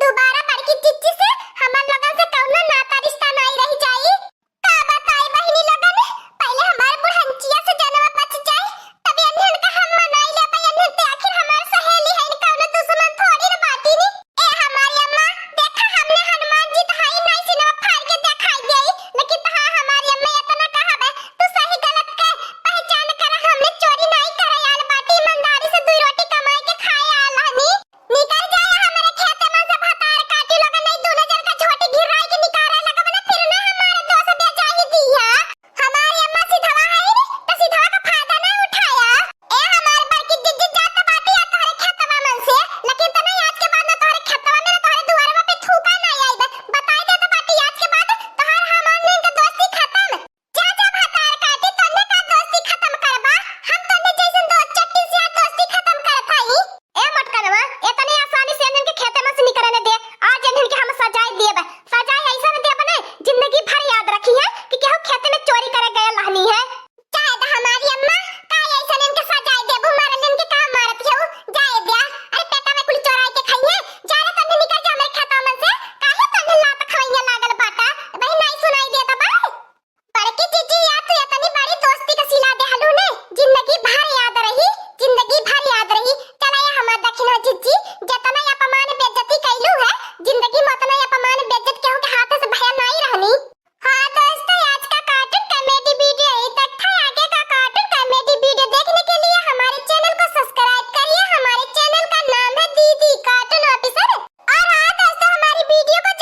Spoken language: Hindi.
दोबारा बड़की चिच्ची से हमर लोगन से कौनो नाता रिश्ता नहीं रह जाई। का बताई बहिनी लोगन, पहले हमार बुढ़ंचिया से जनवा बच जाए तब एनहन का हम मनाई ले पाए। एनहन ते आखिर हमार सहेली है, कौनो दुश्मन थोड़ी न बाटी नी। ए हमारी अम्मा देखा हमने हनुमान जी तो हाई नहीं सिनवा फाड़ के दिखाई गई, लेकिन तहा हमारी अम्मा इतना कहा बे तू सही गलत के पहचान कर। हमने चोरी नहीं करे आल बाटी, ईमानदारी से दो रोटी कमाई के खाए आल हनी। निकल जाए हमारे खेत में से भतार काटी लोगन, नहीं दो नजर का झोटी गिराई के निकाले लगब ना, फिर ना हमारे दोस्त दे जाही दिया। हमारी अम्मा सीधवा है नी तो सीधवा का फायदा ना उठाया। ए हमार बड़की जिज्जी जात बाटी आ तोहरे खेतवा मन से, लेकिन त नहीं आज के बाद ना तोहरे खेतवा में ना तोहरे दुआरवा पे थूका नहीं आईबे। बताई दे तो बाटी आज के बाद तोहर हमार ने के दोस्ती खत्म। जा जा भतार काटी, तन्ने का दोस्ती खत्म करबा, हम तन्ने जैसन दो चट्टी से दोस्ती खत्म करत हई। ए मटकनवा इतने आसानी से इनके खेते में से निकलने दे। आज इनके हम सजाए देबे, सजाए ऐसा न देबे ने जिंदगी भर याद रखी है कि केहू खेते में चोरी करे गए लहनी है। चाहे द हमारी अम्मा का ऐसा इनके सजाए देबू, मारन इनके का मारत हो जाए दिया। अरे पेटा में कुल चोराई के खाइए जा रे, तन्ने निकल जा मेरे खेतवा में से। काहे तन्ने लात खवैया लागल बाटा, भाई नहीं सुनाई देता बा। बड़की जीजी या तू इतनी बड़ी दोस्ती का सिला दे हलू ने, जिंदगी भर याद रही, जिंदगी भर याद रही। चला ये हमार दक्षिण जीजी जतना अपमान बेइज्जती कैलू है, जिंदगी में उतना अपमान बेइज्जत केहू के हाथ से भया नहीं रहनी। हां दोस्तों, आज का कार्टून कॉमेडी वीडियो यहीं तक था। आगे का कार्टून कॉमेडी वीडियो देखने के लिए हमारे चैनल को सब्सक्राइब करिए। हमारे चैनल का नाम है दीदी कार्टून ऑफिसर। और हां दोस्तों, हमारी वीडियो को